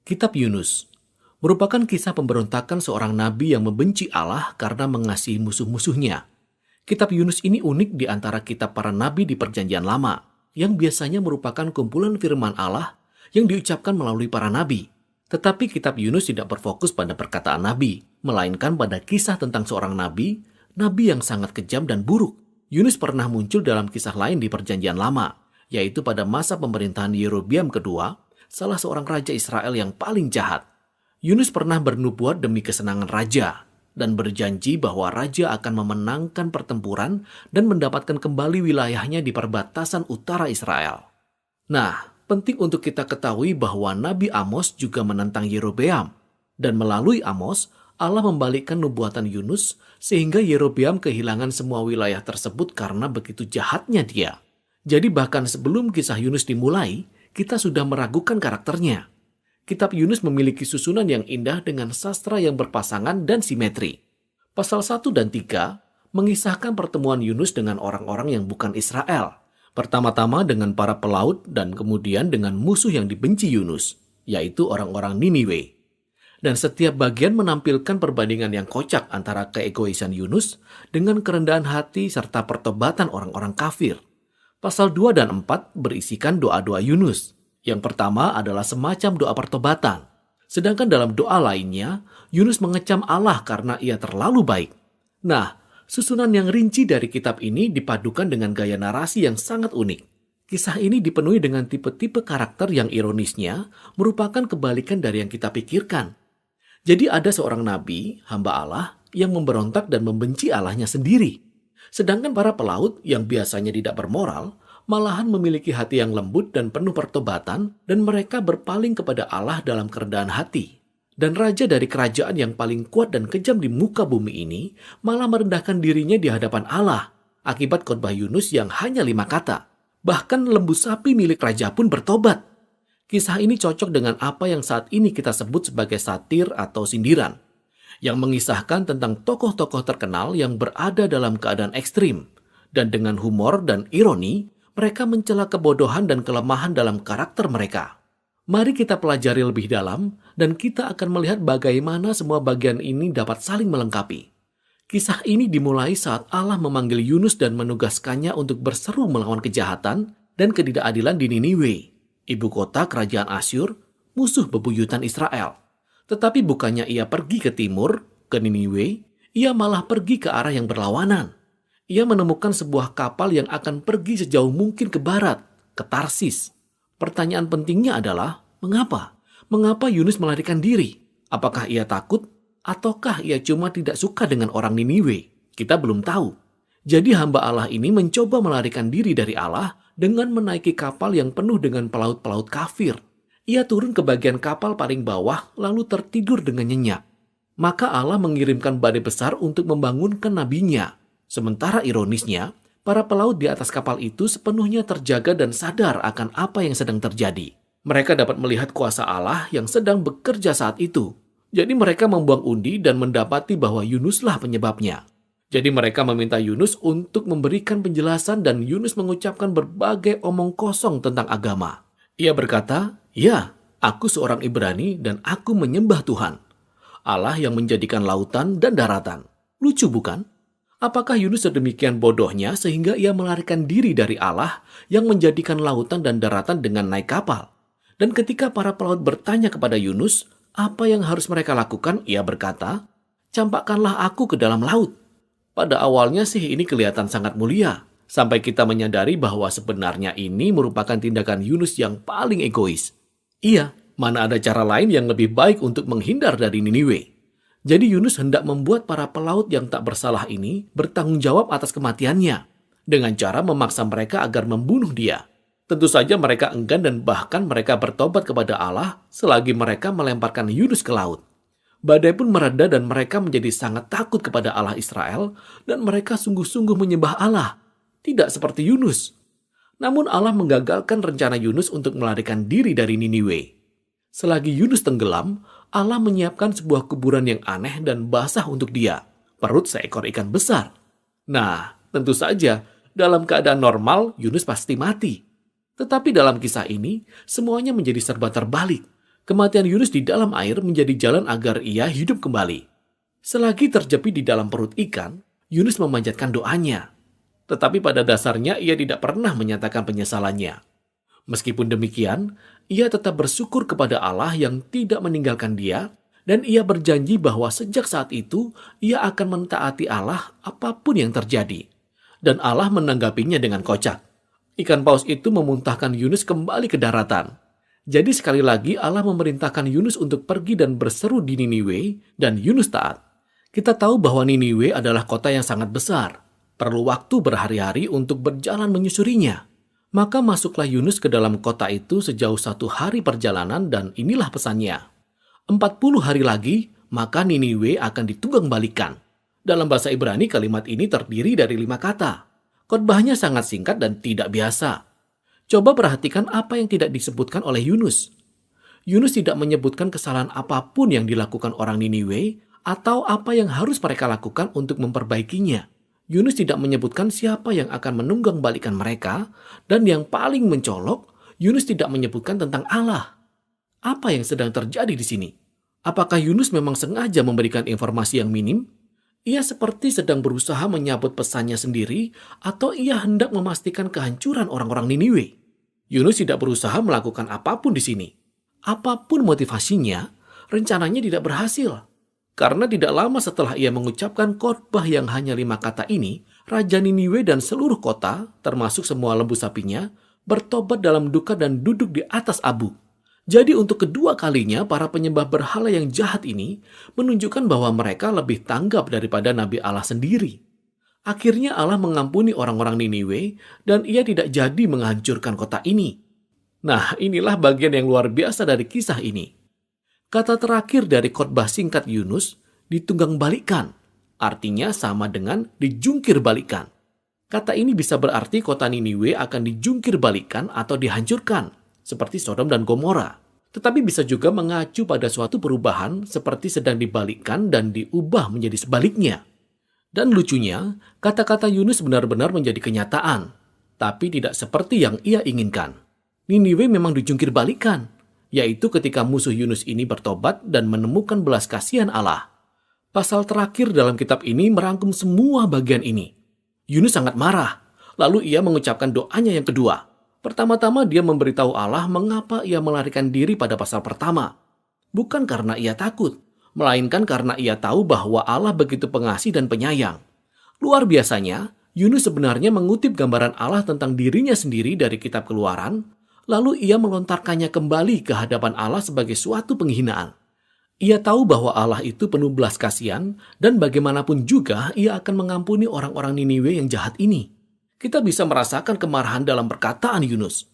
Kitab Yunus merupakan kisah pemberontakan seorang nabi yang membenci Allah karena mengasihi musuh-musuhnya. Kitab Yunus ini unik di antara kitab para nabi di Perjanjian Lama, yang biasanya merupakan kumpulan firman Allah yang diucapkan melalui para nabi. Tetapi kitab Yunus tidak berfokus pada perkataan nabi, melainkan pada kisah tentang seorang nabi yang sangat kejam dan buruk. Yunus pernah muncul dalam kisah lain di Perjanjian Lama, yaitu pada masa pemerintahan Yerobeam kedua, salah seorang raja Israel yang paling jahat. Yunus pernah bernubuat demi kesenangan raja dan berjanji bahwa raja akan memenangkan pertempuran dan mendapatkan kembali wilayahnya di perbatasan utara Israel. Nah, penting untuk kita ketahui bahwa Nabi Amos juga menentang Yerobeam, dan melalui Amos, Allah membalikkan nubuatan Yunus sehingga Yerobeam kehilangan semua wilayah tersebut karena begitu jahatnya dia. Jadi bahkan sebelum kisah Yunus dimulai, kita sudah meragukan karakternya. Kitab Yunus memiliki susunan yang indah dengan sastra yang berpasangan dan simetri. Pasal 1 dan 3 mengisahkan pertemuan Yunus dengan orang-orang yang bukan Israel. Pertama-tama dengan para pelaut dan kemudian dengan musuh yang dibenci Yunus, yaitu orang-orang Niniwe. Dan setiap bagian menampilkan perbandingan yang kocak antara keegoisan Yunus dengan kerendahan hati serta pertobatan orang-orang kafir. Pasal 2 dan 4 berisikan doa-doa Yunus. Yang pertama adalah semacam doa pertobatan. Sedangkan dalam doa lainnya, Yunus mengecam Allah karena ia terlalu baik. Nah, susunan yang rinci dari kitab ini dipadukan dengan gaya narasi yang sangat unik. Kisah ini dipenuhi dengan tipe-tipe karakter yang ironisnya merupakan kebalikan dari yang kita pikirkan. Jadi ada seorang nabi, hamba Allah, yang memberontak dan membenci Allahnya sendiri. Sedangkan para pelaut yang biasanya tidak bermoral, malahan memiliki hati yang lembut dan penuh pertobatan, dan mereka berpaling kepada Allah dalam kerendahan hati. Dan raja dari kerajaan yang paling kuat dan kejam di muka bumi ini malah merendahkan dirinya di hadapan Allah akibat khotbah Yunus yang hanya 5 kata. Bahkan lembu sapi milik raja pun bertobat. Kisah ini cocok dengan apa yang saat ini kita sebut sebagai satir atau sindiran, yang mengisahkan tentang tokoh-tokoh terkenal yang berada dalam keadaan ekstrim, dan dengan humor dan ironi, mereka mencela kebodohan dan kelemahan dalam karakter mereka. Mari kita pelajari lebih dalam, dan kita akan melihat bagaimana semua bagian ini dapat saling melengkapi. Kisah ini dimulai saat Allah memanggil Yunus dan menugaskannya untuk berseru melawan kejahatan dan ketidakadilan di Niniwe, ibu kota kerajaan Asyur, musuh bebuyutan Israel. Tetapi bukannya ia pergi ke timur, ke Niniwe, ia malah pergi ke arah yang berlawanan. Ia menemukan sebuah kapal yang akan pergi sejauh mungkin ke barat, ke Tarsis. Pertanyaan pentingnya adalah, mengapa? Mengapa Yunus melarikan diri? Apakah ia takut? Ataukah ia cuma tidak suka dengan orang Niniwe? Kita belum tahu. Jadi hamba Allah ini mencoba melarikan diri dari Allah dengan menaiki kapal yang penuh dengan pelaut-pelaut kafir. Ia turun ke bagian kapal paling bawah lalu tertidur dengan nyenyak. Maka Allah mengirimkan badai besar untuk membangunkan nabinya. Sementara ironisnya, para pelaut di atas kapal itu sepenuhnya terjaga dan sadar akan apa yang sedang terjadi. Mereka dapat melihat kuasa Allah yang sedang bekerja saat itu. Jadi mereka membuang undi dan mendapati bahwa Yunuslah penyebabnya. Jadi mereka meminta Yunus untuk memberikan penjelasan dan Yunus mengucapkan berbagai omong kosong tentang agama. Ia berkata, "Ya, aku seorang Ibrani dan aku menyembah Tuhan, Allah yang menjadikan lautan dan daratan." Lucu bukan? Apakah Yunus sedemikian bodohnya sehingga ia melarikan diri dari Allah yang menjadikan lautan dan daratan dengan naik kapal? Dan ketika para pelaut bertanya kepada Yunus, apa yang harus mereka lakukan? Ia berkata, "Campakkanlah aku ke dalam laut." Pada awalnya sih ini kelihatan sangat mulia, sampai kita menyadari bahwa sebenarnya ini merupakan tindakan Yunus yang paling egois. Iya, mana ada cara lain yang lebih baik untuk menghindar dari Niniwe. Jadi Yunus hendak membuat para pelaut yang tak bersalah ini bertanggung jawab atas kematiannya, dengan cara memaksa mereka agar membunuh dia. Tentu saja mereka enggan dan bahkan mereka bertobat kepada Allah selagi mereka melemparkan Yunus ke laut. Badai pun mereda dan mereka menjadi sangat takut kepada Allah Israel dan mereka sungguh-sungguh menyembah Allah. Tidak seperti Yunus. Namun Allah menggagalkan rencana Yunus untuk melarikan diri dari Niniwe. Selagi Yunus tenggelam, Allah menyiapkan sebuah kuburan yang aneh dan basah untuk dia. Perut seekor ikan besar. Nah, tentu saja dalam keadaan normal Yunus pasti mati. Tetapi dalam kisah ini, semuanya menjadi serba terbalik. Kematian Yunus di dalam air menjadi jalan agar ia hidup kembali. Selagi terjepit di dalam perut ikan, Yunus memanjatkan doanya. Tetapi pada dasarnya ia tidak pernah menyatakan penyesalannya. Meskipun demikian, ia tetap bersyukur kepada Allah yang tidak meninggalkan dia, dan ia berjanji bahwa sejak saat itu ia akan mentaati Allah apapun yang terjadi. Dan Allah menanggapinya dengan kocak. Ikan paus itu memuntahkan Yunus kembali ke daratan. Jadi sekali lagi Allah memerintahkan Yunus untuk pergi dan berseru di Niniwe, dan Yunus taat. Kita tahu bahwa Niniwe adalah kota yang sangat besar. Perlu waktu berhari-hari untuk berjalan menyusurinya. Maka masuklah Yunus ke dalam kota itu sejauh 1 hari perjalanan, dan inilah pesannya. 40 hari lagi, maka Niniwe akan ditunggang balikan. Dalam bahasa Ibrani kalimat ini terdiri dari 5 kata. Khotbahnya sangat singkat dan tidak biasa. Coba perhatikan apa yang tidak disebutkan oleh Yunus. Yunus tidak menyebutkan kesalahan apapun yang dilakukan orang Niniwe atau apa yang harus mereka lakukan untuk memperbaikinya. Yunus tidak menyebutkan siapa yang akan menunggang balikan mereka, dan yang paling mencolok, Yunus tidak menyebutkan tentang Allah. Apa yang sedang terjadi di sini? Apakah Yunus memang sengaja memberikan informasi yang minim? Ia seperti sedang berusaha menyambut pesannya sendiri, atau ia hendak memastikan kehancuran orang-orang Niniwe? Yunus tidak berusaha melakukan apapun di sini. Apapun motivasinya, rencananya tidak berhasil. Karena tidak lama setelah ia mengucapkan khotbah yang hanya 5 kata ini, Raja Niniwe dan seluruh kota, termasuk semua lembu sapinya, bertobat dalam duka dan duduk di atas abu. Jadi untuk kedua kalinya para penyembah berhala yang jahat ini menunjukkan bahwa mereka lebih tanggap daripada Nabi Allah sendiri. Akhirnya Allah mengampuni orang-orang Niniwe dan ia tidak jadi menghancurkan kota ini. Nah, inilah bagian yang luar biasa dari kisah ini. Kata terakhir dari khotbah singkat Yunus, ditunggang balikan, artinya sama dengan dijungkir balikan. Kata ini bisa berarti kota Niniwe akan dijungkir balikan atau dihancurkan, seperti Sodom dan Gomora. Tetapi bisa juga mengacu pada suatu perubahan seperti sedang dibalikkan dan diubah menjadi sebaliknya. Dan lucunya, kata-kata Yunus benar-benar menjadi kenyataan, tapi tidak seperti yang ia inginkan. Niniwe memang dijungkir balikan, yaitu ketika musuh Yunus ini bertobat dan menemukan belas kasihan Allah. Pasal terakhir dalam kitab ini merangkum semua bagian ini. Yunus sangat marah, lalu ia mengucapkan doanya yang kedua. Pertama-tama dia memberitahu Allah mengapa ia melarikan diri pada pasal pertama. Bukan karena ia takut, melainkan karena ia tahu bahwa Allah begitu pengasih dan penyayang. Luar biasanya, Yunus sebenarnya mengutip gambaran Allah tentang dirinya sendiri dari kitab Keluaran, lalu ia melontarkannya kembali ke hadapan Allah sebagai suatu penghinaan. Ia tahu bahwa Allah itu penuh belas kasihan, dan bagaimanapun juga ia akan mengampuni orang-orang Niniwe yang jahat ini. Kita bisa merasakan kemarahan dalam perkataan Yunus.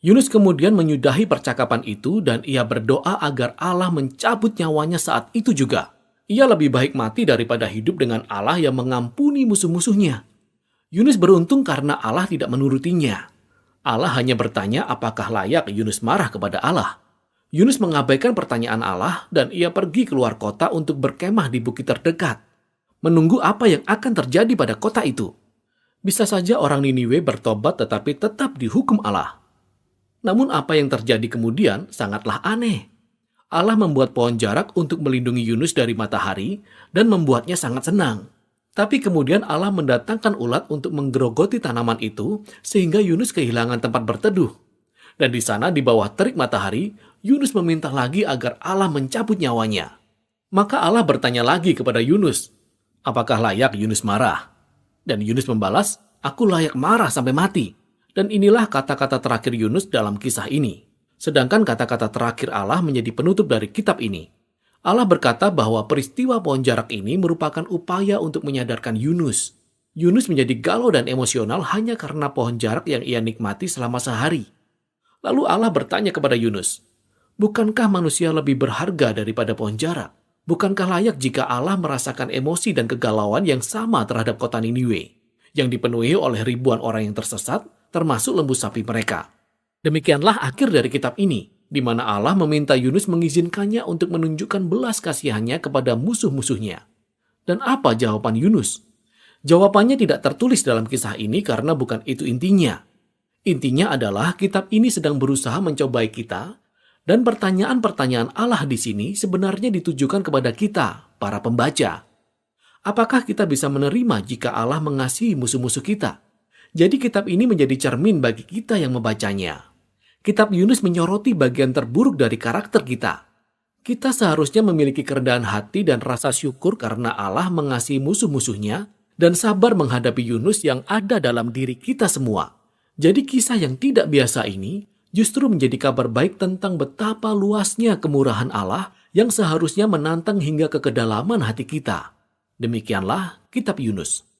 Yunus kemudian menyudahi percakapan itu dan ia berdoa agar Allah mencabut nyawanya saat itu juga. Ia lebih baik mati daripada hidup dengan Allah yang mengampuni musuh-musuhnya. Yunus beruntung karena Allah tidak menurutinya. Allah hanya bertanya apakah layak Yunus marah kepada Allah. Yunus mengabaikan pertanyaan Allah dan ia pergi keluar kota untuk berkemah di bukit terdekat. Menunggu apa yang akan terjadi pada kota itu. Bisa saja orang Niniwe bertobat tetapi tetap dihukum Allah. Namun apa yang terjadi kemudian sangatlah aneh. Allah membuat pohon jarak untuk melindungi Yunus dari matahari dan membuatnya sangat senang. Tapi kemudian Allah mendatangkan ulat untuk menggerogoti tanaman itu sehingga Yunus kehilangan tempat berteduh. Dan di sana di bawah terik matahari, Yunus meminta lagi agar Allah mencabut nyawanya. Maka Allah bertanya lagi kepada Yunus, apakah layak Yunus marah? Dan Yunus membalas, aku layak marah sampai mati. Dan inilah kata-kata terakhir Yunus dalam kisah ini. Sedangkan kata-kata terakhir Allah menjadi penutup dari kitab ini. Allah berkata bahwa peristiwa pohon jarak ini merupakan upaya untuk menyadarkan Yunus. Yunus menjadi galau dan emosional hanya karena pohon jarak yang ia nikmati selama sehari. Lalu Allah bertanya kepada Yunus, bukankah manusia lebih berharga daripada pohon jarak? Bukankah layak jika Allah merasakan emosi dan kegalauan yang sama terhadap kota Niniwe, yang dipenuhi oleh ribuan orang yang tersesat, termasuk lembu sapi mereka? Demikianlah akhir dari kitab ini, di mana Allah meminta Yunus mengizinkannya untuk menunjukkan belas kasihannya kepada musuh-musuhnya. Dan apa jawaban Yunus? Jawabannya tidak tertulis dalam kisah ini karena bukan itu intinya. Intinya adalah kitab ini sedang berusaha mencobai kita, Dan pertanyaan-pertanyaan Allah di sini sebenarnya ditujukan kepada kita, para pembaca. Apakah kita bisa menerima jika Allah mengasihi musuh-musuh kita? Jadi kitab ini menjadi cermin bagi kita yang membacanya. Kitab Yunus menyoroti bagian terburuk dari karakter kita. Kita seharusnya memiliki kerendahan hati dan rasa syukur karena Allah mengasihi musuh-musuhnya dan sabar menghadapi Yunus yang ada dalam diri kita semua. Jadi kisah yang tidak biasa ini justru menjadi kabar baik tentang betapa luasnya kemurahan Allah yang seharusnya menantang hingga ke kedalaman hati kita. Demikianlah kitab Yunus.